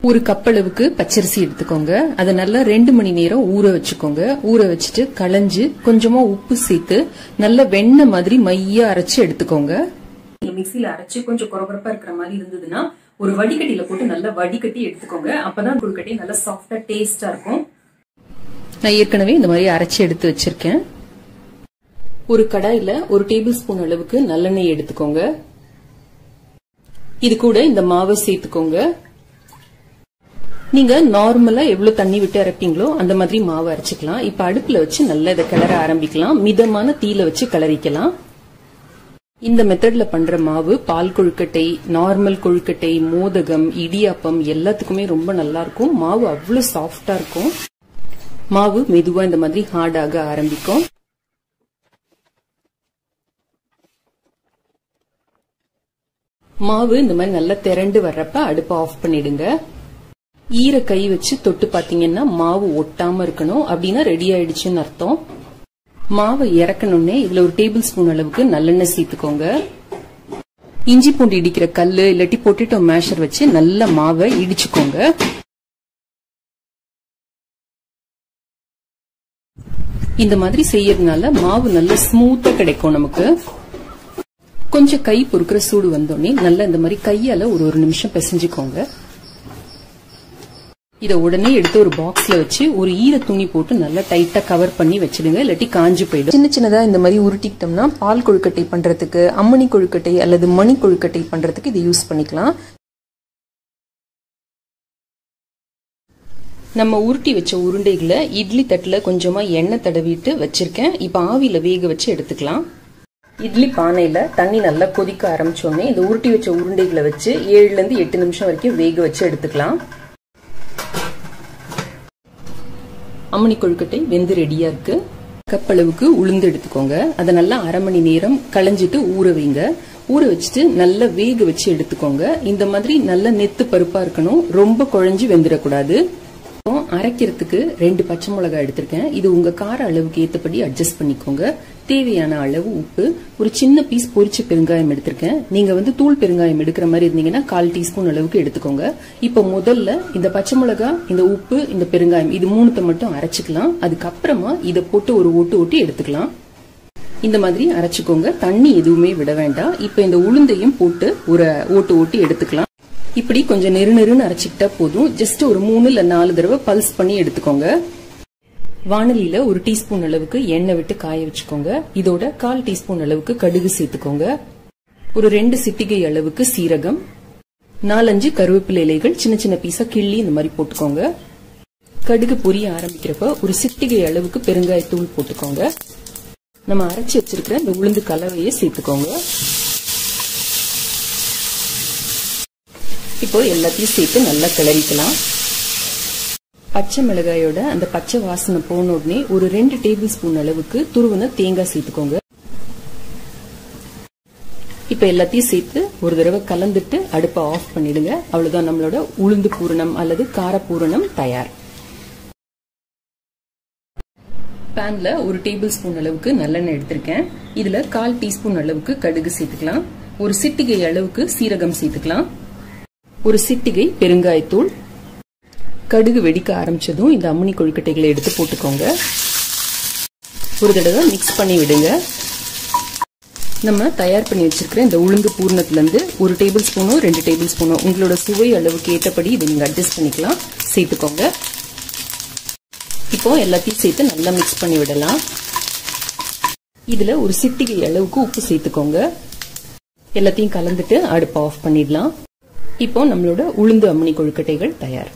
ஒரு கப் அளவுக்கு பச்சரிசி எடுத்துக்கோங்க. அதை நல்லா 2 மணி நேரம் ஊற வச்சுக்கோங்க. ஊற வச்சுட்டு களைஞ்சு கொஞ்சமா உப்பு சேர்த்து நல்லா வெண்ணெய் மாதிரி மையா அரைச்சு எடுத்துக்கோங்க. மிக்சியில அரைச்சு கொஞ்சம் கொரகொரப்பா இருக்கிற மாதிரி இருந்ததுன்னா ஒரு வடிகட்டியில போட்டு நல்லா வடிகட்டி எடுத்துக்கோங்க. அப்பதான் கொழுக்கட்டை நல்லா சாஃப்டா டேஸ்டா இருக்கும். நான் ஏற்கனவே இந்த மாதிரி அரைச்சு எடுத்து வச்சிருக்கேன். ஒரு கடாயில 1 டேபிள் ஸ்பூன் அளவுக்கு நல்லெண்ணெய் எடுத்துக்கோங்க. இது கூட இந்த மாவை சேர்த்துக்கோங்க. நீங்க நார்மலா எவ்வளவு தண்ணி விட்டு அரைப்பீங்களோ அந்த மாதிரி மாவு அரைச்சுக்கலாம். இப்ப அடுப்புல வச்சு நல்லா இதை கிளற ஆரம்பிக்கலாம். மிதமான தீயில வச்சு கிளறிக்கலாம். இந்த மெத்தட்ல பண்ற மாவு பால் கொழுக்கட்டை, நார்மல் கொழுக்கட்டை, மோதகம், இடியாப்பம் எல்லாத்துக்குமே ரொம்ப நல்லா இருக்கும். மாவு அவ்வளவு சாஃப்டா இருக்கும். மாவு மெதுவா இந்த மாதிரி ஹார்டாக ஆரம்பிக்கும். மாவு இந்த மாதிரி நல்லா திரண்டு வர்றப்ப அடுப்பை ஆஃப் பண்ணிடுங்க. ஈர கை வச்சு தொட்டு பாத்தீங்கன்னா மாவு ஒட்டாம இருக்கணும். அப்படின்னா ரெடி ஆயிடுச்சுன்னு அர்த்தம். மாவை இறக்கணும்னே இதுல 1 டேபிள் ஸ்பூன் அளவுக்கு நல்லெண்ணெய் சேர்த்துக்கோங்க. இஞ்சி பூண்டு இடிக்கிற கல்லு இல்லாட்டி பொட்டேட்டோ மேஷர் வச்சு நல்ல மாவை இடிச்சுக்கோங்க. இந்த மாதிரி செய்யறதுனால மாவு நல்ல ஸ்மூத்தா கிடைக்கும் நமக்கு. கொஞ்சம் கை பொறுக்கிற சூடு வந்தோடனே நல்லா இந்த மாதிரி கையால ஒரு நிமிஷம் பிசைஞ்சுக்கோங்க. இத உடனே எடுத்து ஒரு பாக்ஸ்ல வச்சு ஒரு ஈர துணி போட்டு நல்லா டைட்டா கவர் பண்ணி வச்சிடுங்க. இல்லாட்டி காஞ்சு போயிடும். சின்ன சின்னதா இந்த மாதிரி உருட்டிக்கிட்டோம்னா பால் கொழுக்கட்டை பண்றதுக்கு, அம்மணி கொழுக்கட்டை அல்லது மணி கொழுக்கட்டை பண்றதுக்கு இதை யூஸ் பண்ணிக்கலாம். நம்ம உருட்டி வச்ச உருண்டைகளை இட்லி தட்டுல கொஞ்சமா எண்ணெய் தடவிட்டு வச்சிருக்கேன். இப்ப ஆவியில வேக வச்சு எடுத்துக்கலாம். இட்லி பானையில தண்ணி நல்லா கொதிக்க ஆரம்பிச்சோடனே இந்த உருட்டி வச்ச உருண்டைகளை வச்சு 7ல இருந்து 8 நிமிஷம் வரைக்கும் வேக வச்சு எடுத்துக்கலாம். அம்மணி கொழுக்கட்டை வெந்து ரெடியா இருக்கு. கப் அளவுக்கு உளுந்து எடுத்துக்கோங்க. அதை நல்லா 1/2 மணி நேரம் களைஞ்சிட்டு ஊற வைங்க. ஊற வச்சுட்டு நல்லா வேக வச்சு எடுத்துக்கோங்க. இந்த மாதிரி நல்ல நெத்து பருப்பா இருக்கணும். ரொம்ப குழஞ்சு வெந்துடக்கூடாது. அரைக்கிறதுக்கு 2 பச்சை மிளகாய் எடுத்திருக்கேன். இது உங்க கார அளவுக்கு ஏத்தபடி அட்ஜஸ்ட் பண்ணிக்கோங்க. தேவையான அளவு உப்பு, ஒரு சின்ன பீஸ் பொரிச்ச பெருங்காயம் எடுத்திருக்கேன். நீங்க தூள் பெருங்காயம் எடுக்கிற மாதிரி இருந்தீங்கன்னா 1/4 டீஸ்பூன் அளவுக்கு எடுத்துக்கோங்க. இப்ப முதல்ல இந்த பச்சை மிளகாய், இந்த உப்பு, இந்த பெருங்காயம் இது 3 மட்டும் அரைச்சுக்கலாம். அதுக்கப்புறமா இதை போட்டு ஒரு ஓட்டி எடுத்துக்கலாம். இந்த மாதிரி அரைச்சுக்கோங்க. தண்ணி எதுவுமே விட வேண்டாம். இப்ப இந்த உளுந்தையும் போட்டு ஒரு ஓட்டி எடுத்துக்கலாம். இப்படி கொஞ்சம் நெருன்னு அரைச்சிக்கிட்டா போதும். ஜஸ்ட் ஒரு 3 இல்ல 4 தடவை பல்ஸ் பண்ணி எடுத்துக்கோங்க. வாணலியில 1 டீஸ்பூன் அளவுக்கு எண்ணெய் விட்டு காய வச்சுக்கோங்க. இதோட 1/4 டீஸ்பூன் அளவுக்கு கடுகு சேர்த்துக்கோங்க. ஒரு 2 சிட்டிகை அளவுக்கு சீரகம், 4-5 கருவேப்பிலை இலைகள் சின்ன சின்ன பீஸா கிள்ளி இந்த மாதிரி போட்டுக்கோங்க. கடுகு பொரிய ஆரம்பிக்கிறப்ப ஒரு சிட்டிகை அளவுக்கு பெருங்காயத்தூள் போட்டுக்கோங்க. நம்ம அரைச்சி வச்சிருக்கிற இந்த உளுந்து கலவையை சேர்த்துக்கோங்க. இப்போ எல்லாத்தையும் சேர்த்து நல்லா கிளறிக்கலாம். பச்சை மிளகாயோட அந்த பச்சை வாசனை போன உடனே ஒரு 2 டேபிள் ஸ்பூன் அளவுக்கு துருவன தேங்காய் சேர்த்துக்கோங்க. இப்ப எல்லாத்தையும் சேர்த்து ஒரு தடவை கலந்துட்டு அடுப்பை ஆஃப் பண்ணிடுங்க. அவ்வளவுதான், நம்மளோட உளுந்து பூரணம் அல்லது கார பூரணம் தயார். பேன்ல 1 டேபிள் ஸ்பூன் அளவுக்கு நல்லெண்ணெய் எடுத்திருக்கேன். இதுல 1/4 டீஸ்பூன் அளவுக்கு கடுகு சேர்த்துக்கலாம். ஒரு சிட்டிகை அளவுக்கு சீரகம் சேர்த்துக்கலாம். ஒரு சிட்டிகை பெருங்காயத்தூள். கடுகு வெடிக்க ஆரம்பிச்சதும் இந்த அம்மணி கொழுக்கட்டைகளை எடுத்து போட்டுக்கோங்க. ஒரு தடவை மிக்ஸ் பண்ணி விடுங்க. நம்ம தயார் பண்ணி வச்சிருக்கிற இந்த உளுந்து பூர்ணத்துல இருந்து 1 டேபிள் ஸ்பூனோ 2 டேபிள் ஸ்பூனோ உங்களோட சுவை அளவுக்கு ஏற்றபடி இதை நீங்க அட்ஜஸ்ட் பண்ணிக்கலாம். சேர்த்துக்கோங்க. இப்போ எல்லாத்தையும் சேர்த்து நல்லா மிக்ஸ் பண்ணி விடலாம். இதுல ஒரு சிட்டிகை அளவுக்கு உப்பு சேர்த்துக்கோங்க. எல்லாத்தையும் கலந்துட்டு அடுப்பை ஆஃப் பண்ணிடலாம். இப்போ நம்மளோட உளுந்து அம்மணி கொழுக்கட்டைகள் தயார்.